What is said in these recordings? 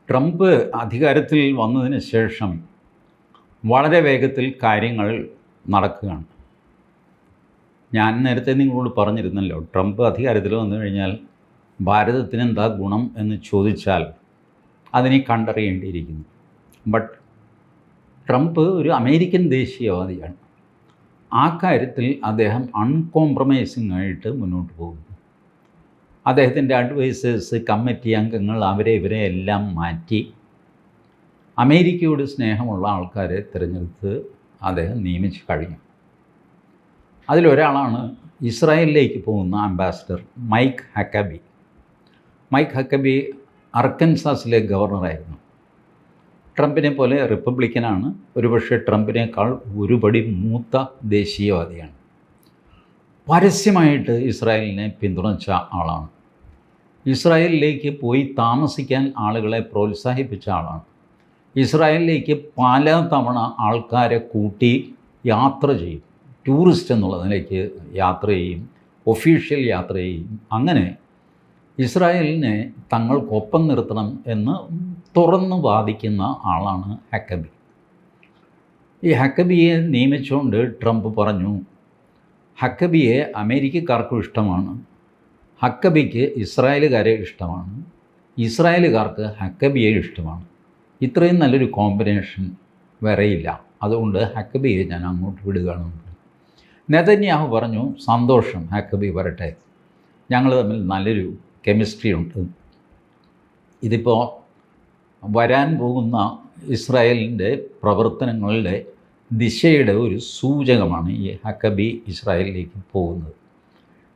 Trump അധികാരത്തിൽ വന്നതിന് ശേഷം വളരെ വേഗത്തിൽ കാര്യങ്ങൾ നടക്കുകയാണ്. ഞാൻ നേരത്തെ നിങ്ങളോട് പറഞ്ഞിരുന്നല്ലോ, ട്രംപ് അധികാരത്തിൽ വന്നു കഴിഞ്ഞാൽ ഭാരതത്തിന് എന്താ ഗുണം എന്ന് ചോദിച്ചാൽ അതിനെ കണ്ടറിയേണ്ടിയിരിക്കുന്നു. ബട്ട് ട്രംപ് ഒരു അമേരിക്കൻ ദേശീയവാദിയാണ്. ആ കാര്യത്തിൽ അദ്ദേഹം അൺകോംപ്രമൈസിംഗ് ആയിട്ട് മുന്നോട്ട് പോകുന്നു. അദ്ദേഹത്തിൻ്റെ അഡ്വൈസേഴ്സ്, കമ്മിറ്റി അംഗങ്ങൾ, അവരെ ഇവരെ എല്ലാം മാറ്റി അമേരിക്കയോട് സ്നേഹമുള്ള ആൾക്കാരെ തിരഞ്ഞെടുത്ത് അദ്ദേഹം നിയമിച്ച് കഴിഞ്ഞു. അതിലൊരാളാണ് ഇസ്രായേലിലേക്ക് പോകുന്ന ambassador Mike Huckabee. Mike Huckabee അർക്കൻസാസിലെ ഗവർണറായിരുന്നു. ട്രംപിനെ പോലെ റിപ്പബ്ലിക്കനാണ്. ഒരുപക്ഷെ ട്രംപിനേക്കാൾ ഒരുപടി മൂത്ത ദേശീയവാദിയാണ്. പരസ്യമായിട്ട് ഇസ്രായേലിനെ പിന്തുണച്ച ആളാണ്. ഇസ്രായേലിലേക്ക് പോയി താമസിക്കാൻ ആളുകളെ പ്രോത്സാഹിപ്പിച്ച ആളാണ്. ഇസ്രായേലിലേക്ക് പല തവണ ആൾക്കാരെ കൂട്ടി യാത്ര ചെയ്യും. ടൂറിസ്റ്റ് എന്നുള്ള നിലയ്ക്ക് യാത്ര ചെയ്യും, ഒഫീഷ്യൽ യാത്ര ചെയ്യും. അങ്ങനെ ഇസ്രായേലിനെ തങ്ങൾക്കൊപ്പം നിർത്തണം എന്ന് തുറന്ന് വാദിക്കുന്ന ആളാണ് ഹക്കബി. ഈ ഹക്കബിയെ നിയമിച്ചുകൊണ്ട് ട്രംപ് പറഞ്ഞു, ഹക്കബിയെ അമേരിക്കക്കാർക്കും ഇഷ്ടമാണ്, ഹക്കബിക്ക് ഇസ്രായേലുകാരെ ഇഷ്ടമാണ്, ഇസ്രായേലുകാർക്ക് ഹക്കബിയെ ഇഷ്ടമാണ്. ഇത്രയും നല്ലൊരു കോമ്പിനേഷൻ വേറെയില്ല. അതുകൊണ്ട് ഹക്കബിയെ ഞാൻ അങ്ങോട്ട് വിടുകയാണ്. നെതന്യാഹു പറഞ്ഞു, സന്തോഷം, ഹക്കബി വരട്ടെ, ഞങ്ങൾ തമ്മിൽ നല്ലൊരു കെമിസ്ട്രി ഉണ്ട്. ഇതിപ്പോൾ വരാൻ പോകുന്ന ഇസ്രായേലിൻ്റെ പ്രവർത്തനങ്ങളുടെ ദിശയുടെ ഒരു സൂചകമാണ് ഈ ഹക്കബി ഇസ്രായേലിലേക്ക് പോകുന്നത്.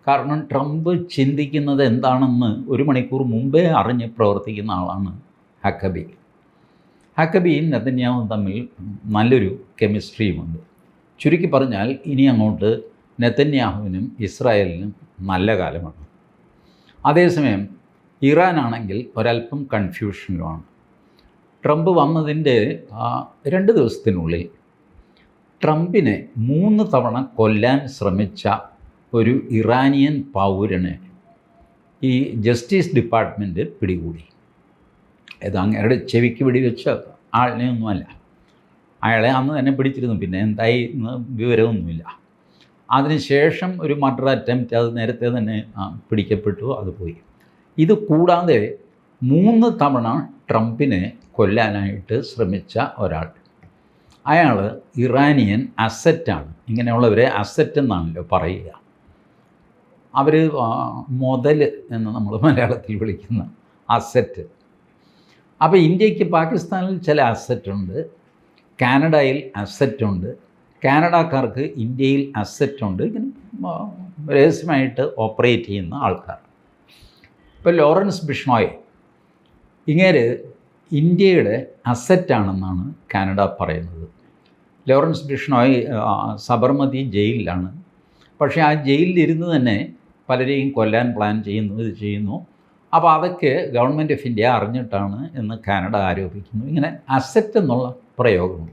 കാരണം ട്രംപ് ചിന്തിക്കുന്നത് എന്താണെന്ന് ഒരു മണിക്കൂർ മുമ്പേ അറിഞ്ഞ് പ്രവർത്തിക്കുന്ന ആളാണ് ഹക്കബി. ഹക്കബിയും നെതന്യാഹുവും തമ്മിൽ നല്ലൊരു കെമിസ്ട്രിയുമുണ്ട്. ചുരുക്കി പറഞ്ഞാൽ ഇനി അങ്ങോട്ട് നെതന്യാഹുവിനും ഇസ്രായേലിനും നല്ല കാലമാണ്. അതേസമയം ഇറാനാണെങ്കിൽ ഒരല്പം കൺഫ്യൂഷനിലുമാണ്. ട്രംപ് വന്നതിൻ്റെ 2 ദിവസത്തിനുള്ളിൽ ട്രംപിനെ 3 തവണ കൊല്ലാൻ ശ്രമിച്ച ഒരു ഇറാനിയൻ പൗരനെ ഈ ജസ്റ്റിസ് ഡിപ്പാർട്ട്മെൻറ്റ് പിടികൂടി. ഇത് അങ്ങയുടെ ചെവിക്ക് വെടിവെച്ച ആളിനെ ഒന്നുമല്ല. അയാളെ അന്ന് തന്നെ പിടിച്ചിരുന്നു. പിന്നെ എന്തായി എന്ന് വിവരമൊന്നുമില്ല. അതിനുശേഷം ഒരു മർഡർ അറ്റംപ്റ്റ്, അത് നേരത്തെ തന്നെ പിടിക്കപ്പെട്ടു, അത് പോയി. ഇത് കൂടാതെ 3 തവണ ട്രംപിനെ കൊല്ലാനായിട്ട് ശ്രമിച്ച ഒരാൾ, അയാൾ ഇറാനിയൻ അസറ്റാണ്. ഇങ്ങനെയുള്ളവരെ അസറ്റ് എന്നാണല്ലോ പറയുക. അവർ മുതൽ എന്ന് നമ്മൾ മലയാളത്തിൽ വിളിക്കുന്ന അസറ്റ്. അപ്പോൾ ഇന്ത്യക്ക് പാകിസ്ഥാനിൽ ചില അസറ്റുണ്ട്, കാനഡയിൽ അസറ്റുണ്ട്, കാനഡക്കാർക്ക് ഇന്ത്യയിൽ അസറ്റുണ്ട്. ഇങ്ങനെ രഹസ്യമായിട്ട് ഓപ്പറേറ്റ് ചെയ്യുന്ന ആൾക്കാർ. ഇപ്പോൾ ലോറൻസ് ബിഷ്ണോയ്, ഇങ്ങേര് ഇന്ത്യയുടെ അസറ്റാണെന്നാണ് കാനഡ പറയുന്നത്. ലോറൻസ് ബിഷ്ണോയ് സബർമതി ജയിലിലാണ്. പക്ഷേ ആ ജയിലിലിരുന്ന് തന്നെ പലരെയും കൊല്ലാൻ പ്ലാൻ ചെയ്യുന്നു, ഇത് ചെയ്യുന്നു. അപ്പോൾ അതൊക്കെ ഗവൺമെൻറ് ഓഫ് ഇന്ത്യ അറിഞ്ഞിട്ടാണ് എന്ന് കാനഡ ആരോപിക്കുന്നു. ഇങ്ങനെ അസറ്റ് എന്നുള്ള പ്രയോഗമുണ്ട്.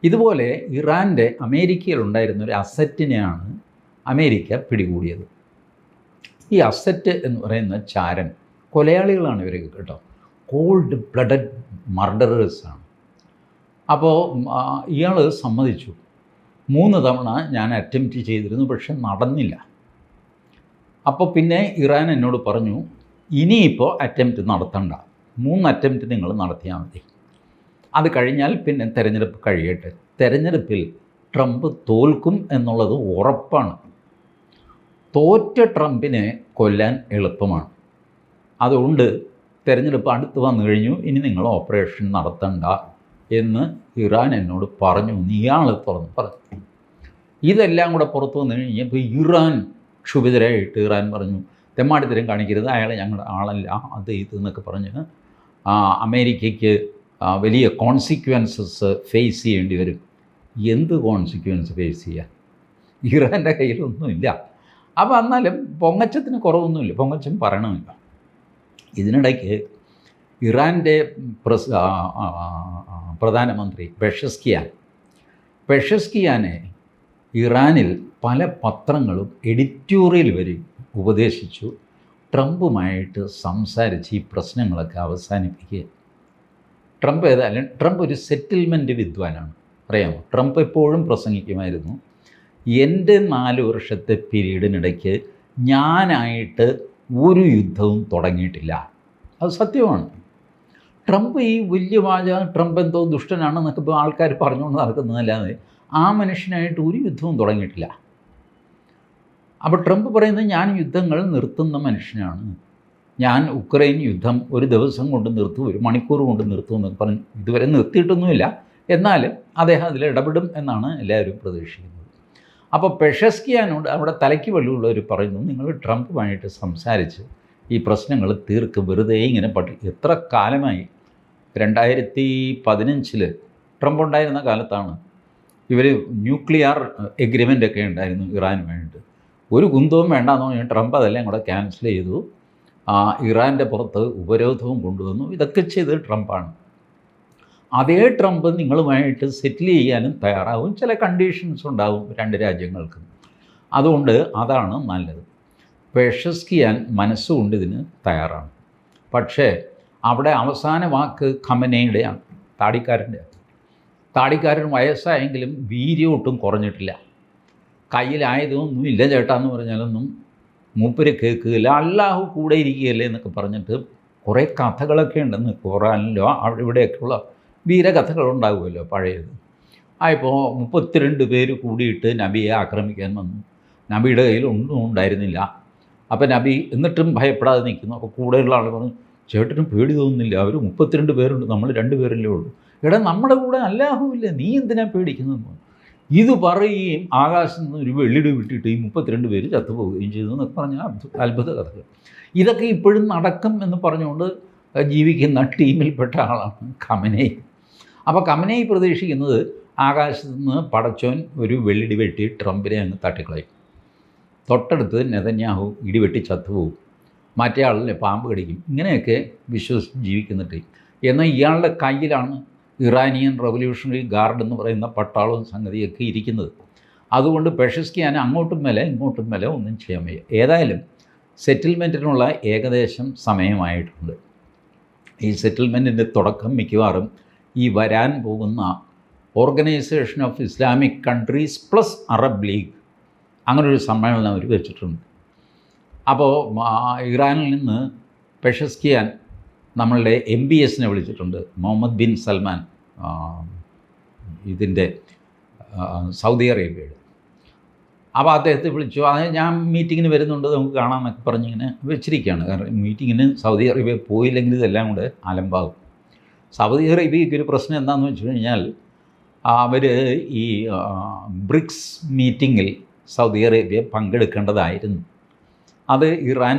ഇതുപോലെ ഇറാൻ്റെ അമേരിക്കയിലുണ്ടായിരുന്ന ഒരു അസറ്റിനെയാണ് അമേരിക്ക പിടികൂടിയത്. ഈ അസറ്റ് എന്ന് പറയുന്ന ചാരൻ കൊലയാളികളാണ് ഇവരൊക്കെ കേട്ടോ. കോൾഡ് ബ്ലഡഡ് മർഡറേഴ്സാണ്. അപ്പോൾ ഇയാൾ സമ്മതിച്ചു, 3 തവണ ഞാൻ അറ്റംപ്റ്റ് ചെയ്തിരുന്നു, പക്ഷെ നടന്നില്ല. അപ്പോൾ പിന്നെ ഇറാൻ എന്നോട് പറഞ്ഞു, ഇനിയിപ്പോൾ അറ്റംപ്റ്റ് നടത്തണ്ട, 3 അറ്റംപ്റ്റ് നിങ്ങൾ നടത്തിയാൽ മതി. അത് കഴിഞ്ഞാൽ പിന്നെ തെരഞ്ഞെടുപ്പ് കഴിയട്ടെ. തെരഞ്ഞെടുപ്പിൽ ട്രംപ് തോൽക്കും എന്നുള്ളത് ഉറപ്പാണ്. തോറ്റ ട്രംപിനെ കൊല്ലാൻ എളുപ്പമാണ്. അതുകൊണ്ട് തെരഞ്ഞെടുപ്പ് അടുത്ത് വന്നു കഴിഞ്ഞു, ഇനി നിങ്ങൾ ഓപ്പറേഷൻ നടത്തണ്ട എന്ന് ഇറാൻ എന്നോട് പറഞ്ഞു. ഇയാൾ തുറന്ന് പറഞ്ഞു. ഇതെല്ലാം കൂടെ പുറത്തു വന്നു കഴിഞ്ഞപ്പോൾ ഇറാൻ ക്ഷുഭിതരായിട്ട് ഇറാൻ പറഞ്ഞു, തെമ്മാടിത്തരം കാണിക്കരുത്, അയാൾ ഞങ്ങളുടെ ആളല്ല, അത് ഇത് എന്നൊക്കെ പറഞ്ഞ് അമേരിക്കയ്ക്ക് വലിയ കോൺസിക്വൻസസ് ഫേസ് ചെയ്യേണ്ടി വരും. എന്ത് കോൺസിക്വൻസ് ഫേസ് ചെയ്യാൻ? ഇറാൻ്റെ കയ്യിലൊന്നുമില്ല. അപ്പോൾ എന്നാലും പൊങ്ങച്ചത്തിന് കുറവൊന്നുമില്ല, പൊങ്ങച്ചം പറയണമില്ല. ഇതിനിടയ്ക്ക് ഇറാൻ്റെ പ്രധാനമന്ത്രി പെഷസ്കിയാനെ ഇറാനിൽ പല പത്രങ്ങളും എഡിറ്റോറിയൽ വരെ ഉപദേശിച്ചു, ട്രംപുമായിട്ട് സംസാരിച്ച് ഈ പ്രശ്നങ്ങളൊക്കെ അവസാനിപ്പിക്കുക. ട്രംപ് ഒരു സെറ്റിൽമെൻറ്റ് വിദ്വാനാണ്, അറിയാമോ? ട്രംപ് എപ്പോഴും പ്രസംഗിക്കുമായിരുന്നു, എൻ്റെ 4 വർഷത്തെ പീരീഡിനിടയ്ക്ക് ഞാനായിട്ട് ഒരു യുദ്ധവും തുടങ്ങിയിട്ടില്ല. അത് സത്യമാണ്. ട്രംപ് ഈ വലിയ വാചകം, ട്രംപ് എന്തോ ദുഷ്ടനാണെന്നൊക്കെ ഇപ്പോൾ ആൾക്കാർ പറഞ്ഞുകൊണ്ട് നടക്കുന്നതല്ലാതെ ആ മനുഷ്യനായിട്ട് ഒരു യുദ്ധവും തുടങ്ങിയിട്ടില്ല. അപ്പോൾ ട്രംപ് പറയുന്നത് ഞാൻ യുദ്ധങ്ങൾ നിർത്തുന്ന മനുഷ്യനാണ്, ഞാൻ ഉക്രൈൻ യുദ്ധം ഒരു ദിവസം കൊണ്ട് നിർത്തും, ഒരു മണിക്കൂർ കൊണ്ട് നിർത്തും എന്നൊക്കെ പറഞ്ഞ് ഇതുവരെ നിർത്തിയിട്ടൊന്നുമില്ല. എന്നാലും അദ്ദേഹം അതിൽ ഇടപെടും എന്നാണ് എല്ലാവരും പ്രതീക്ഷിക്കുന്നത്. അപ്പോൾ പെഷസ്കിയാനോട് അവിടെ തലയ്ക്ക് വെളിവുള്ളവർ പറയുന്നു, നിങ്ങൾ ട്രംപുമായിട്ട് സംസാരിച്ച് ഈ പ്രശ്നങ്ങൾ തീർക്ക്, വെറുതെ ഇങ്ങനെ എത്ര കാലമായി. 2015 ട്രംപ് ഉണ്ടായിരുന്ന കാലത്താണ് ഇവർ ന്യൂക്ലിയർ എഗ്രിമെൻ്റൊക്കെ ഉണ്ടായിരുന്നു ഇറാനുമായിട്ട്. ഒരു കുന്തവും വേണ്ടാന്ന് പറഞ്ഞാൽ ട്രംപ് അതെല്ലാം കൂടെ ക്യാൻസൽ ചെയ്തു. ഇറാൻ്റെ പുറത്ത് ഉപരോധവും കൊണ്ടുവന്നു. ഇതൊക്കെ ചെയ്തത് ട്രംപാണ്. അതേ ട്രംപ് നിങ്ങളുമായിട്ട് സെറ്റിൽ ചെയ്യാനും തയ്യാറാവും. ചില കണ്ടീഷൻസ് ഉണ്ടാവും 2 രാജ്യങ്ങൾക്കും. അതുകൊണ്ട് അതാണ് നല്ലത്. പെഷസ്കിയാൻ മനസ്സുകൊണ്ട് ഇതിന് തയ്യാറാണ്. പക്ഷേ അവിടെ അവസാന വാക്ക് ഖമനേയുടെയാണ്, താടിക്കാരൻ്റെ. താടിക്കാരൻ വയസ്സായെങ്കിലും വീര്യം ഒട്ടും കുറഞ്ഞിട്ടില്ല. കയ്യിലായതൊന്നും ഇല്ല ചേട്ടാന്ന് പറഞ്ഞാലൊന്നും മൂപ്പര് കേൾക്കുകയില്ല. അല്ലാഹു കൂടെ ഇരിക്കുകയല്ലേ എന്നൊക്കെ പറഞ്ഞിട്ട് കുറേ കഥകളൊക്കെ ഉണ്ടെന്ന് ഖുറാനിലോ അവിടെ ഇവിടെയൊക്കെയുള്ള വീരകഥകളുണ്ടാകുമല്ലോ പഴയത്. ഇപ്പോൾ 32 പേര് കൂടിയിട്ട് നബിയെ ആക്രമിക്കാൻ വന്നു. നബിയുടെ കയ്യിൽ ഒന്നും ഉണ്ടായിരുന്നില്ല. അപ്പോൾ നബി എന്നിട്ടും ഭയപ്പെടാതെ നിൽക്കുന്നു. അപ്പോൾ കൂടെയുള്ള ആൾ പറഞ്ഞു, ചേട്ടനും പേടി തോന്നുന്നില്ല, അവർ 32 പേരുണ്ട്, നമ്മൾ 2 പേരല്ലേ ഉള്ളൂ. എടാ നമ്മുടെ കൂടെ അല്ലാഹുവില്ല, നീ എന്തിനാ പേടിക്കുന്നതെന്ന് ഇത് പറയുകയും ആകാശത്ത് നിന്ന് ഒരു വെള്ളിടി വിട്ടിട്ട് ഈ 32 പേര് ചത്തുപോവുകയും ചെയ്തു എന്നൊക്കെ പറഞ്ഞാൽ അത്ഭുത കഥകൾ. ഇതൊക്കെ ഇപ്പോഴും നടക്കും എന്ന് പറഞ്ഞുകൊണ്ട് ജീവിക്കുന്ന ടീമിൽപ്പെട്ട ആളാണ് ഖമനേയി. അപ്പോൾ ഖമനേയി പ്രതീക്ഷിക്കുന്നത് ആകാശത്ത് നിന്ന് പടച്ചോൻ ഒരു വെള്ളിടി വെട്ടി ട്രംപിനെ അങ്ങ് തട്ടിക്കളയും. തൊട്ടടുത്ത് നെതന്യാഹു ഇടിവെട്ടി ചത്തുപോകും, മറ്റേ ആളിനെ പാമ്പ് കടിക്കും. ഇങ്ങനെയൊക്കെ വിശ്വസിച്ച് ജീവിക്കുന്ന ടീം. എന്നാൽ ഇയാളുടെ കയ്യിലാണ് ഇറാനിയൻ റവല്യൂഷണറി ഗാർഡ് എന്ന് പറയുന്ന പട്ടാളവും സംഗതിയൊക്കെ ഇരിക്കുന്നത്. അതുകൊണ്ട് പെഷസ്കിയാൻ അങ്ങോട്ടും മേലെ ഇങ്ങോട്ടും മേലെ ഒന്നും ചെയ്യാൻ വയ്യ. ഏതായാലും സെറ്റിൽമെൻറ്റിനുള്ള ഏകദേശം സമയമായിട്ടുണ്ട്. ഈ സെറ്റിൽമെൻറ്റിൻ്റെ തുടക്കം മിക്കവാറും ഈ വരാൻ പോകുന്ന organisation of Islamic countries plus Arab league അങ്ങനൊരു സമ്മേളനം അവർ വെച്ചിട്ടുണ്ട്. അപ്പോൾ ഇറാനിൽ നിന്ന് പെഷസ്കിയാൻ നമ്മളുടെ MBSനെ വിളിച്ചിട്ടുണ്ട്, മുഹമ്മദ് ബിൻ സൽമാൻ, ഇതിൻ്റെ സൗദി അറേബ്യയുടെ. അപ്പോൾ അദ്ദേഹത്തെ വിളിച്ചു. അത് ഞാൻ മീറ്റിങ്ങിന് വരുന്നുണ്ട്, നമുക്ക് കാണാമെന്നൊക്കെ പറഞ്ഞിങ്ങനെ വെച്ചിരിക്കുകയാണ്. കാരണം മീറ്റിങ്ങിന് സൗദി അറേബ്യ പോയില്ലെങ്കിൽ ഇതെല്ലാം കൂടെ അലമ്പാകും. സൗദി അറേബ്യയ്ക്ക് ഒരു പ്രശ്നം എന്താണെന്ന് വെച്ച് കഴിഞ്ഞാൽ അവർ ഈ ബ്രിക്സ് മീറ്റിങ്ങിൽ സൗദി അറേബ്യ പങ്കെടുക്കേണ്ടതായിരുന്നു. അത് ഇറാൻ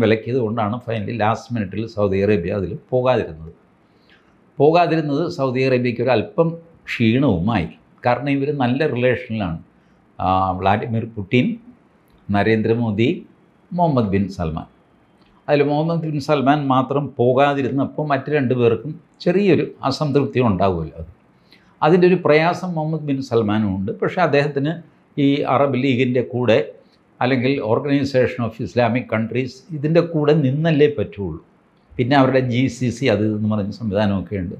വിലക്കിയത് കൊണ്ടാണ് ഫൈനലി ലാസ്റ്റ് മിനിറ്റിൽ സൗദി അറേബ്യ അതിൽ പോകാതിരുന്നത് സൗദി അറേബ്യയ്ക്ക് ഒരു അല്പം ക്ഷീണവുമായി. കാരണം ഇവർ നല്ല റിലേഷനിലാണ്. Vladimir Putin, Narendra Modi, Muhammad bin Salman. അതിൽ മുഹമ്മദ് ബിൻ സൽമാൻ മാത്രം പോകാതിരുന്നപ്പോൾ മറ്റ് 2 പേർക്കും ചെറിയൊരു അസംതൃപ്തി ഉണ്ടാകുമല്ലോ. അതിൻ്റെ ഒരു പ്രയാസം മുഹമ്മദ് ബിൻ സൽമാനും ഉണ്ട്. പക്ഷേ അദ്ദേഹത്തിന് ഈ അറബ് ലീഗിൻ്റെ കൂടെ അല്ലെങ്കിൽ ഓർഗനൈസേഷൻ ഓഫ് ഇസ്ലാമിക് കൺട്രീസ് ഇതിൻ്റെ കൂടെ നിന്നല്ലേ പറ്റുള്ളൂ. പിന്നെ അവരുടെ GCC അത് എന്ന് പറഞ്ഞ സംവിധാനമൊക്കെ ഉണ്ട്.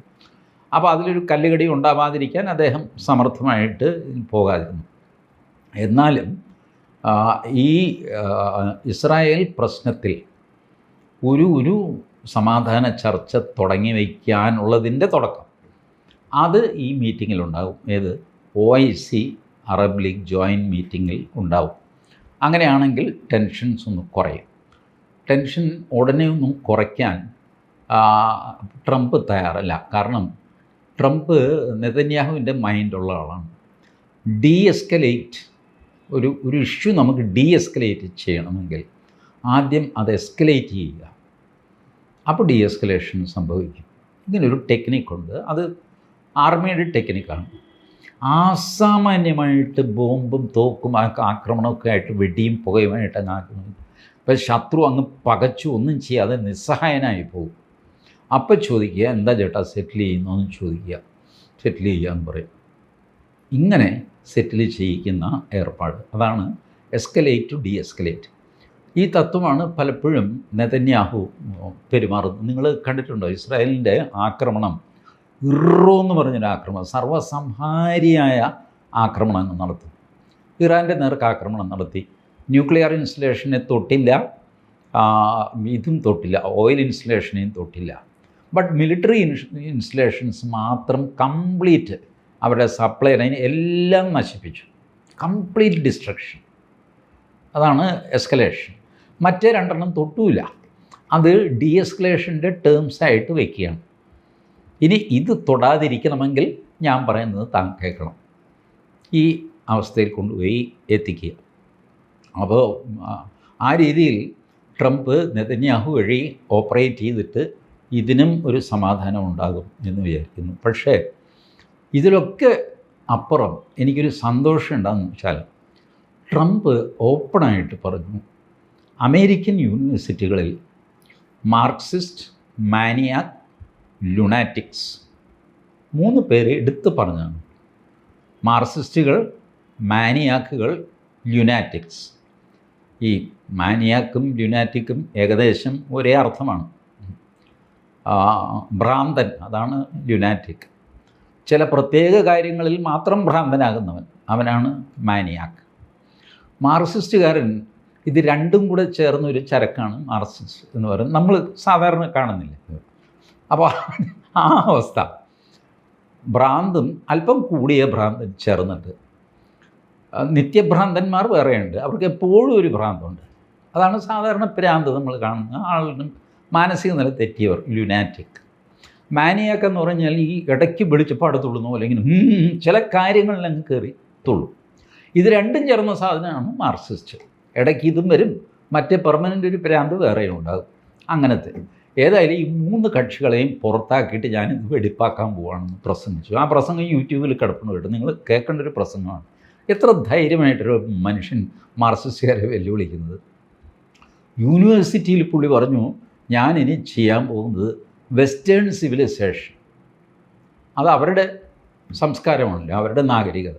അപ്പോൾ അതിലൊരു കല്ലുകടി ഉണ്ടാവാതിരിക്കാൻ അദ്ദേഹം സമർത്ഥമായിട്ട് പോകാതിരുന്നു. എന്നാലും ഈ ഇസ്രായേൽ പ്രശ്നത്തിൽ ഒരു സമാധാന ചർച്ച തുടങ്ങി വയ്ക്കാനുള്ളതിൻ്റെ തുടക്കം അത് ഈ മീറ്റിങ്ങിലുണ്ടാകും. ഏത് OIC അറബ് ലീഗ് ജോയിൻറ്റ് മീറ്റിങ്ങിൽ ഉണ്ടാവും. അങ്ങനെയാണെങ്കിൽ ടെൻഷൻസ് ഒന്ന് കുറയും. ടെൻഷൻ ഉടനെ ഒന്നും കുറയ്ക്കാൻ ട്രംപ് തയ്യാറല്ല. കാരണം ട്രംപ് നെതന്യാഹുവിൻ്റെ മൈൻഡുള്ള ആളാണ്. ഒരു ഇഷ്യൂ നമുക്ക് ഡീഎസ്കലേറ്റ് ചെയ്യണമെങ്കിൽ ആദ്യം അത് എസ്കലേറ്റ് ചെയ്യുക. അപ്പോൾ ഡീഎസ്കലേഷൻ സംഭവിക്കും. ഇങ്ങനൊരു ടെക്നിക്കുണ്ട്. അത് ആർമിയുടെ ടെക്നിക്കാണ്. അസാമാന്യമായിട്ട് ബോംബും തോക്കും ആക്രമണമൊക്കെ ആയിട്ട് വെടിയും പുകയുമായിട്ട് അങ്ങ് ആക്രമിക്കും. അപ്പോൾ ശത്രു അങ്ങ് പകച്ചു ഒന്നും ചെയ്യാതെ നിസ്സഹായനായി പോകും. അപ്പം ചോദിക്കുക, എന്താ ചേട്ടാ സെറ്റിൽ ചെയ്യുന്നതെന്ന് ചോദിക്കുക. സെറ്റിൽ ചെയ്യാമെന്ന് പറയും. ഇങ്ങനെ സെറ്റിൽ ചെയ്യിക്കുന്ന ഏർപ്പാട്, അതാണ് എസ്കലേറ്റ് ടു ഡീഎസ്കലേറ്റ്. ഈ തത്വമാണ് പലപ്പോഴും നെതന്യാഹു പെരുമാറുന്നത്. നിങ്ങൾ കണ്ടിട്ടുണ്ടോ ഇസ്രായേലിൻ്റെ ആക്രമണം? ഇറോ എന്ന് പറഞ്ഞൊരു ആക്രമണം, സർവ്വസംഹാരിയായ ആക്രമണം നടത്തും. ഇറാൻ്റെ നേർക്ക് ആക്രമണം നടത്തി. ന്യൂക്ലിയർ ഇൻസ്റ്റലേഷനെ തൊട്ടില്ല, ഇതും തൊട്ടില്ല, ഓയിൽ ഇൻസ്റ്റലേഷനെയും തൊട്ടില്ല. ബട്ട് മിലിറ്ററി ഇൻസ്റ്റലേഷൻസ് മാത്രം കംപ്ലീറ്റ് അവരുടെ സപ്ലൈ ലൈൻ എല്ലാം നശിപ്പിച്ചു. Complete destruction. അതാണ് എസ്കലേഷൻ. മറ്റേ രണ്ടെണ്ണം തൊട്ടുമില്ല. അത് ഡി എസ്കലേഷൻ്റെ ടേംസായിട്ട് വയ്ക്കുകയാണ്. ഇനി ഇത് തൊടാതിരിക്കണമെങ്കിൽ ഞാൻ പറയുന്നത് താൻ കേൾക്കണം. ഈ അവസ്ഥയിൽ കൊണ്ടുപോയി എത്തിക്കുക. അപ്പോൾ ആ രീതിയിൽ ട്രംപ് നെതന്യാഹു വഴി ഓപ്പറേറ്റ് ചെയ്തിട്ട് ഇതിനും ഒരു സമാധാനം ഉണ്ടാകും എന്ന് വിചാരിക്കുന്നു. പക്ഷേ ഇതിലൊക്കെ അപ്പുറം എനിക്കൊരു സന്തോഷം ഉണ്ടാകുന്ന വെച്ചാൽ ട്രംപ് ഓപ്പണായിട്ട് പറഞ്ഞു, അമേരിക്കൻ യൂണിവേഴ്സിറ്റികളിൽ മാർക്സിസ്റ്റ്, മാനിയാക്, ലുണാറ്റിക്സ് 3 പേര് എടുത്ത് പറഞ്ഞാണ്. മാർക്സിസ്റ്റുകൾ, മാനിയാക്കുകൾ, ലുനാറ്റിക്സ്. ഈ മാനിയാക്കും ലുനാറ്റിക്കും ഏകദേശം ഒരേ അർത്ഥമാണ്. ഭ്രാന്തൻ, അതാണ് ലുനാറ്റിക്. ചില പ്രത്യേക കാര്യങ്ങളിൽ മാത്രം ഭ്രാന്തനാകുന്നവൻ, അവനാണ് മാനിയാക്ക്. മാർക്സിസ്റ്റുകാരൻ ഇത് രണ്ടും കൂടെ ചേർന്നൊരു ചരക്കാണ് മാർക്സിസ്റ്റ് എന്ന് പറയുന്നത്. നമ്മൾ സാധാരണ കാണുന്നില്ല. അപ്പോൾ ആ അവസ്ഥ, ഭ്രാന്തും അല്പം കൂടിയ ഭ്രാന്തൻ ചേർന്നിട്ട്. നിത്യഭ്രാന്തന്മാർ വേറെയുണ്ട്, അവർക്ക് എപ്പോഴും ഒരു ഭ്രാന്തുണ്ട്. അതാണ് സാധാരണ ഭ്രാന്ത് നമ്മൾ കാണുന്ന ആളിനും മാനസിക നില തെറ്റിയവർ, ലുനാറ്റിക്. മാനിയാക്ക് എന്ന് പറഞ്ഞാൽ ഈ ഇടയ്ക്ക് വെളിച്ചപ്പാട് തുള്ളുന്നു, അല്ലെങ്കിൽ ചില കാര്യങ്ങളിൽ അങ്ങ് കയറി തുള്ളും. ഇത് രണ്ടും ചേർന്ന സാധനമാണ് മാർക്സിസ്റ്റ്. ഇടയ്ക്ക് ഇതും വരും, മറ്റേ പെർമനൻ്റ് ഒരു ഭ്രാന്ത് വേറെയും ഉണ്ടാകും. അങ്ങനത്തെ ഏതായാലും ഈ 3 കക്ഷികളെയും പുറത്താക്കിയിട്ട് ഞാനിത് വെടിപ്പാക്കാൻ പോവുകയാണെന്ന് പ്രസംഗിച്ചു. ആ പ്രസംഗം യൂട്യൂബിൽ കിടപ്പുണ്ട് കേട്ടോ, നിങ്ങൾ കേൾക്കേണ്ട ഒരു പ്രസംഗമാണ്. എത്ര ധൈര്യമായിട്ടൊരു മനുഷ്യൻ മാർക്സിസ്റ്റുകാരെ വെല്ലുവിളിക്കുന്നത്. യൂണിവേഴ്സിറ്റിയിൽ പുള്ളി പറഞ്ഞു, ഞാനിനി ചെയ്യാൻ പോകുന്നത് വെസ്റ്റേൺ സിവിലൈസേഷൻ, അത് അവരുടെ സംസ്കാരമാണല്ലോ, അവരുടെ നാഗരികത,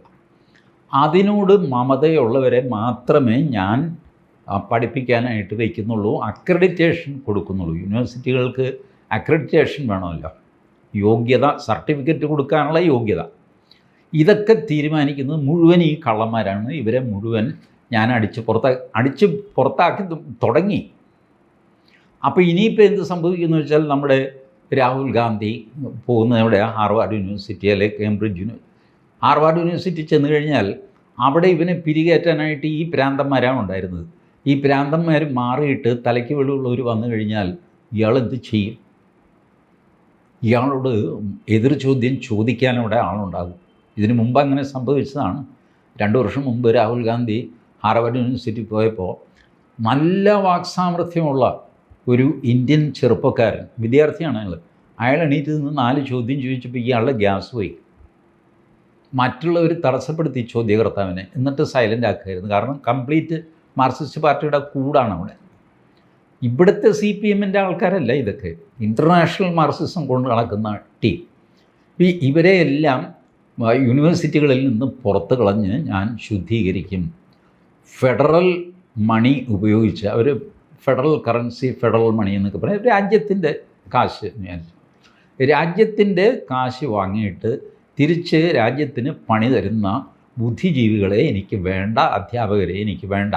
അതിനോട് മമതയുള്ളവരെ മാത്രമേ ഞാൻ പഠിപ്പിക്കാനായിട്ട് വയ്ക്കുന്നുള്ളൂ, അക്രഡിറ്റേഷൻ കൊടുക്കുന്നുള്ളൂ. യൂണിവേഴ്സിറ്റികൾക്ക് അക്രഡിറ്റേഷൻ വേണമല്ലോ, യോഗ്യത, സർട്ടിഫിക്കറ്റ് കൊടുക്കാനുള്ള യോഗ്യത. ഇതൊക്കെ തീരുമാനിക്കുന്നത് മുഴുവൻ ഈ കള്ളന്മാരാണ്. ഇവരെ മുഴുവൻ ഞാൻ അടിച്ച് പുറത്താക്കി തുടങ്ങി. അപ്പോൾ ഇനിയിപ്പോൾ എന്ത് സംഭവിക്കുന്നു വെച്ചാൽ, നമ്മുടെ രാഹുൽ ഗാന്ധി പോകുന്ന ഇവിടെ ഹാർവാർഡ് യൂണിവേഴ്സിറ്റി അല്ലെങ്കിൽ കേംബ്രിഡ്ജ് ഹാർവാർഡ് യൂണിവേഴ്സിറ്റി ചെന്ന് കഴിഞ്ഞാൽ അവിടെ ഇവനെ പിരികേറ്റാനായിട്ട് ഈ പ്രാന്തന്മാരാണ് ഉണ്ടായിരുന്നത്. ഈ പ്രാന്തന്മാർ മാറിയിട്ട് തലയ്ക്ക് വെളിവുള്ളവർ വന്നു കഴിഞ്ഞാൽ ഇയാളെന്ത് ചെയ്യും? ഇയാളോട് എതിർ ചോദ്യം ചോദിക്കാൻ അവിടെ ആളുണ്ടാകും. ഇതിനു മുമ്പ് അങ്ങനെ സംഭവിച്ചതാണ്. 2 വർഷം മുമ്പ് രാഹുൽ ഗാന്ധി ഹാർവാർഡ് യൂണിവേഴ്സിറ്റി പോയപ്പോൾ നല്ല വാക്സാമർത്ഥ്യമുള്ള ഒരു ഇന്ത്യൻ ചെറുപ്പക്കാരൻ, വിദ്യാർത്ഥിയാണ് അയാൾ എണീറ്റ് നിന്ന് 4 ചോദ്യം ചോദിച്ചപ്പോൾ ഇയാളുടെ ഗ്യാസ് പോയി. മറ്റുള്ളവർ തടസ്സപ്പെടുത്തി ചോദ്യകർത്താവിനെ, എന്നിട്ട് സൈലൻ്റ് ആക്കുകയായിരുന്നു. കാരണം കംപ്ലീറ്റ് മാർക്സിസ്റ്റ് പാർട്ടിയുടെ കൂടാണ് അവിടെ. ഇവിടുത്തെ CPM-ൻ്റെ ആൾക്കാരല്ല ഇതൊക്കെ, ഇൻ്റർനാഷണൽ മാർക്സിസം കൊണ്ട് നടക്കുന്ന ടീം. ഇവരെയെല്ലാം യൂണിവേഴ്സിറ്റികളിൽ നിന്ന് പുറത്ത് കളഞ്ഞ് ഞാൻ ശുദ്ധീകരിക്കും. ഫെഡറൽ മണി ഉപയോഗിച്ച്, അവർ ഫെഡറൽ കറൻസി, ഫെഡറൽ മണി എന്നൊക്കെ പറയും, രാജ്യത്തിൻ്റെ കാശ്, രാജ്യത്തിൻ്റെ കാശ് വാങ്ങിയിട്ട് തിരിച്ച് രാജ്യത്തിന് പണി തരുന്ന ബുദ്ധിജീവികളെ എനിക്ക് വേണ്ട, അധ്യാപകരെ എനിക്ക് വേണ്ട.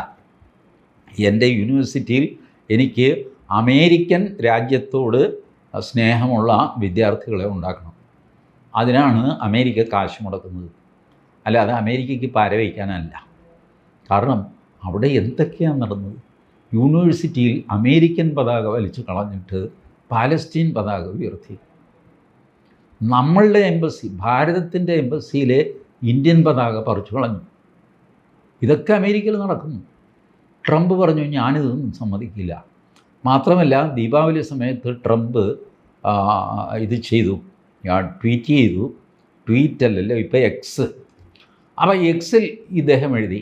എൻ്റെ യൂണിവേഴ്സിറ്റിയിൽ എനിക്ക് അമേരിക്കൻ രാജ്യത്തോട് സ്നേഹമുള്ള വിദ്യാർത്ഥികളെ ഉണ്ടാക്കണം. അതിനാണ് അമേരിക്ക കാശ് മുടക്കുന്നത്, അല്ലാതെ അമേരിക്കയ്ക്ക് പാര വയ്ക്കാനല്ല. കാരണം അവിടെ എന്തൊക്കെയാണ് നടന്നത്? യൂണിവേഴ്സിറ്റിയിൽ അമേരിക്കൻ പതാക വലിച്ചു കളഞ്ഞിട്ട് പാലസ്തീൻ പതാക ഉയർത്തി. നമ്മളുടെ എംബസി, ഭാരതത്തിൻ്റെ എംബസിയിലെ ഇന്ത്യൻ പതാക പറിച്ചു കളഞ്ഞു. ഇതൊക്കെ അമേരിക്കയിൽ നടക്കുന്നു. ട്രംപ് പറഞ്ഞു, ഞാനിതൊന്നും സമ്മതിക്കില്ല. മാത്രമല്ല, ദീപാവലി സമയത്ത് ട്രംപ് ഇത് ചെയ്തു, ട്വീറ്റ് ചെയ്തു. ട്വീറ്റല്ലല്ലോ ഇപ്പോൾ എക്സ്. അപ്പോൾ എക്സിൽ ഇദ്ദേഹം എഴുതി,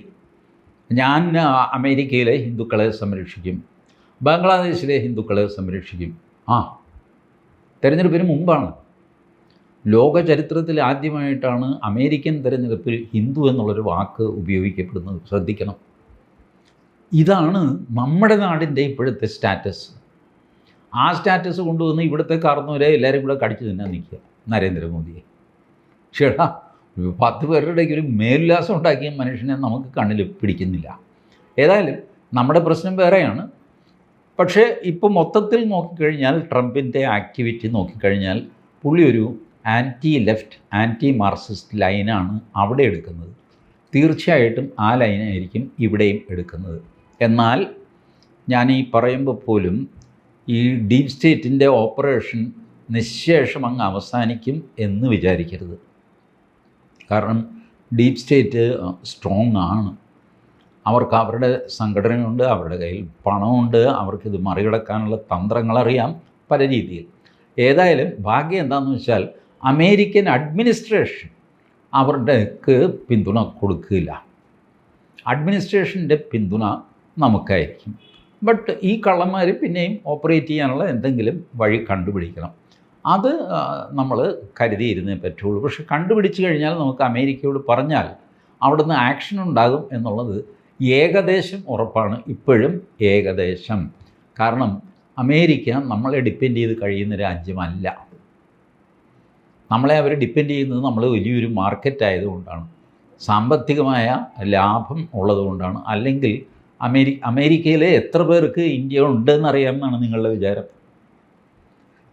ഞാൻ അമേരിക്കയിലെ ഹിന്ദുക്കളെ സംരക്ഷിക്കും, ബംഗ്ലാദേശിലെ ഹിന്ദുക്കളെ സംരക്ഷിക്കും. തെരഞ്ഞെടുപ്പിന് മുമ്പാണ്. ലോക ചരിത്രത്തിൽ ആദ്യമായിട്ടാണ് അമേരിക്കൻ തെരഞ്ഞെടുപ്പിൽ ഹിന്ദു എന്നുള്ളൊരു വാക്ക് ഉപയോഗിക്കപ്പെടുന്നത്. ശ്രദ്ധിക്കണം. ഇതാണ് നമ്മുടെ നാടിൻ്റെ ഇപ്പോഴത്തെ സ്റ്റാറ്റസ്. ആ സ്റ്റാറ്റസ് കൊണ്ടുവന്ന് ഇവിടുത്തെ കാർന്നവരെ എല്ലാവരും കൂടെ കടിച്ചു തിന്നാൻ നിൽക്കുക നരേന്ദ്രമോദിയെ. ചേട്ടാ, 10 പേരുടെ ഇടയ്ക്ക് ഒരു മേലുല്ലാസം ഉണ്ടാക്കിയ മനുഷ്യനെ നമുക്ക് കണ്ണിൽ പിടിക്കുന്നില്ല. ഏതായാലും നമ്മുടെ പ്രശ്നം വേറെയാണ്. പക്ഷേ ഇപ്പോൾ മൊത്തത്തിൽ നോക്കിക്കഴിഞ്ഞാൽ ട്രംപിൻ്റെ ആക്ടിവിറ്റി നോക്കിക്കഴിഞ്ഞാൽ പുള്ളി ഒരു ആൻറ്റി ലെഫ്റ്റ്, ആൻറ്റി മാർക്സിസ്റ്റ് ലൈനാണ് അവിടെ എടുക്കുന്നത്. തീർച്ചയായിട്ടും ആ ലൈനായിരിക്കും ഇവിടെയും എടുക്കുന്നത്. എന്നാൽ ഞാൻ ഈ പറയുമ്പോൾ പോലും ഈ ഡീപ് സ്റ്റേറ്റിൻ്റെ ഓപ്പറേഷൻ നിശ്ശേഷം അങ്ങ് അവസാനിക്കും എന്ന് വിചാരിക്കരുത്. കാരണം ഡീപ് സ്റ്റേറ്റ് സ്ട്രോങ് ആണ്. അവർക്ക് അവരുടെ സംഘടനയുണ്ട്, അവരുടെ കയ്യിൽ പണമുണ്ട്, അവർക്കിത് മറികടക്കാനുള്ള തന്ത്രങ്ങളറിയാം പല രീതിയിൽ. ഏതായാലും ഭാഗ്യം എന്താണെന്ന് വെച്ചാൽ അമേരിക്കൻ അഡ്മിനിസ്ട്രേഷൻ അവരുടെക്ക് പിന്തുണ കൊടുക്കില്ല. അഡ്മിനിസ്ട്രേഷൻ്റെ പിന്തുണ നമുക്കായിരിക്കും. ബട്ട് ഈ കള്ളന്മാർ പിന്നെയും ഓപ്പറേറ്റ് ചെയ്യാനുള്ള എന്തെങ്കിലും വഴി കണ്ടുപിടിക്കണം. അത് നമ്മൾ കരുതിയിരുന്നേ പറ്റുള്ളൂ. പക്ഷെ കണ്ടുപിടിച്ച് കഴിഞ്ഞാൽ നമുക്ക് അമേരിക്കയോട് പറഞ്ഞാൽ അവിടുന്ന് ആക്ഷൻ ഉണ്ടാകും എന്നുള്ളത് ഏകദേശം ഉറപ്പാണ്. ഇപ്പോഴും ഏകദേശം. കാരണം അമേരിക്ക നമ്മളെ ഡിപ്പെൻഡ് ചെയ്ത് കഴിയുന്ന രാജ്യമല്ല. നമ്മളെ അവർ ഡിപ്പെൻഡ് ചെയ്യുന്നത് നമ്മൾ വലിയൊരു മാർക്കറ്റ് ആയതുകൊണ്ടാണ്, സാമ്പത്തികമായ ലാഭം ഉള്ളതുകൊണ്ടാണ്. അല്ലെങ്കിൽ അമേരിക്കയിലെ എത്ര പേർക്ക് ഇന്ത്യ ഉണ്ടെന്നറിയാമെന്നാണ് നിങ്ങളുടെ വിചാരം?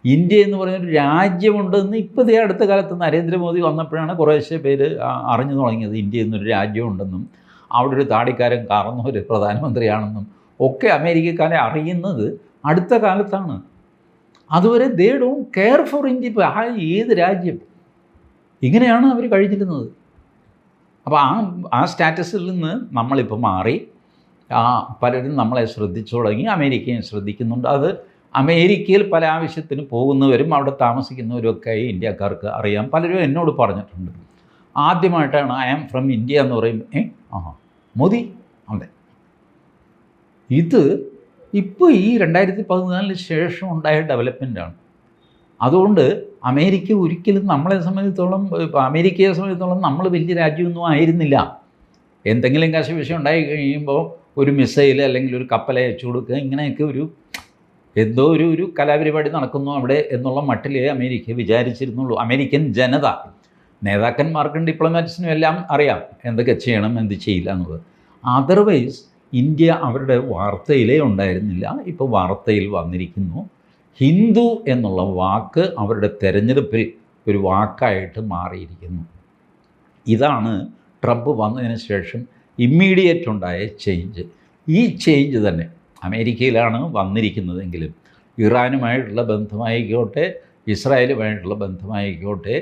ഇന്ത്യ എന്ന് പറയുന്നൊരു രാജ്യമുണ്ടെന്ന് ഇപ്പോൾ അടുത്ത കാലത്ത് നരേന്ദ്രമോദി വന്നപ്പോഴാണ് കുറേശ്ശെ പേര് അറിഞ്ഞു തുടങ്ങിയത്. ഇന്ത്യ എന്നൊരു രാജ്യമുണ്ടെന്നും അവിടെ ഒരു താടിക്കാരൻ കാർന്ന ഒരു പ്രധാനമന്ത്രിയാണെന്നും ഒക്കെ അമേരിക്കക്കാരെ അറിയുന്നത് അടുത്ത കാലത്താണ്. അതുവരെ they don't care for India. ഇപ്പോൾ ഏത് രാജ്യം ഇങ്ങനെയാണ് അവർ കഴിഞ്ഞിരുന്നത്. അപ്പോൾ ആ സ്റ്റാറ്റസിൽ നിന്ന് നമ്മളിപ്പോൾ മാറി പലരും നമ്മളെ ശ്രദ്ധിച്ചു തുടങ്ങി, അമേരിക്കയും ശ്രദ്ധിക്കുന്നുണ്ട്. അത് അമേരിക്കയിൽ പല ആവശ്യത്തിന് പോകുന്നവരും അവിടെ താമസിക്കുന്നവരൊക്കെ ഇന്ത്യക്കാർക്ക് അറിയാം. പലരും എന്നോട് പറഞ്ഞിട്ടുണ്ട്. ആദ്യമായിട്ടാണ് ഐ ആം ഫ്രം ഇന്ത്യ എന്ന് പറയുമ്പോൾ മോദി അതെ. ഇത് ഇപ്പോൾ ഈ 2014 ശേഷം ഉണ്ടായ ഡെവലപ്മെൻറ്റാണ്. അതുകൊണ്ട് അമേരിക്ക ഒരിക്കലും നമ്മളെ സംബന്ധിച്ചോളം, അമേരിക്കയെ സംബന്ധിച്ചിടത്തോളം നമ്മൾ വലിയ രാജ്യമൊന്നും ആയിരുന്നില്ല. എന്തെങ്കിലും കാശ് വിഷയം ഉണ്ടായി കഴിയുമ്പോൾ ഒരു മിസൈൽ അല്ലെങ്കിൽ ഒരു കപ്പൽ അയച്ചു കൊടുക്കുക, ഇങ്ങനെയൊക്കെ എന്തോ ഒരു കലാപരിപാടി നടക്കുന്നു അവിടെ എന്നുള്ള മട്ടിലേ അമേരിക്ക വിചാരിച്ചിരുന്നുള്ളൂ. അമേരിക്കൻ ജനത, നേതാക്കന്മാർക്കും ഡിപ്ലോമാറ്റ്സിനും എല്ലാം അറിയാം എന്തൊക്കെ ചെയ്യണം എന്ത് ചെയ്യില്ല എന്നുള്ളത്. അതർവൈസ് ഇന്ത്യ അവരുടെ വാർത്തയിലേ ഉണ്ടായിരുന്നില്ല. ഇപ്പോൾ വാർത്തയിൽ വന്നിരിക്കുന്നു. ഹിന്ദു എന്നുള്ള വാക്ക് അവരുടെ തെരഞ്ഞെടുപ്പിൽ ഒരു വാക്കായിട്ട് മാറിയിരിക്കുന്നു. ഇതാണ് ട്രംപ് വന്നതിന് ശേഷം ഇമ്മീഡിയറ്റ് ഉണ്ടായ ചേഞ്ച്. ഈ ചേഞ്ച് തന്നെ അമേരിക്കയിലാണ് വന്നിരിക്കുന്നതെങ്കിലും ഇറാനുമായിട്ടുള്ള ബന്ധമായിക്കോട്ടെ, ഇസ്രായേലുമായിട്ടുള്ള ബന്ധമായിക്കോട്ടെ,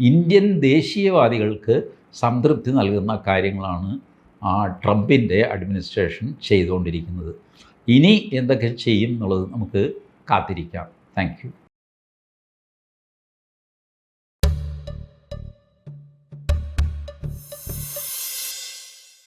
ഇന്ത്യൻ ദേശീയവാദികൾക്ക് സംതൃപ്തി നൽകുന്ന കാര്യങ്ങളാണ് ട്രംപിൻ്റെ അഡ്മിനിസ്ട്രേഷൻ ചെയ്തുകൊണ്ടിരിക്കുന്നത്. ഇനി എന്തൊക്കെ ചെയ്യും എന്നുള്ളത് നമുക്ക് കാത്തിരിക്കാം. Thank you.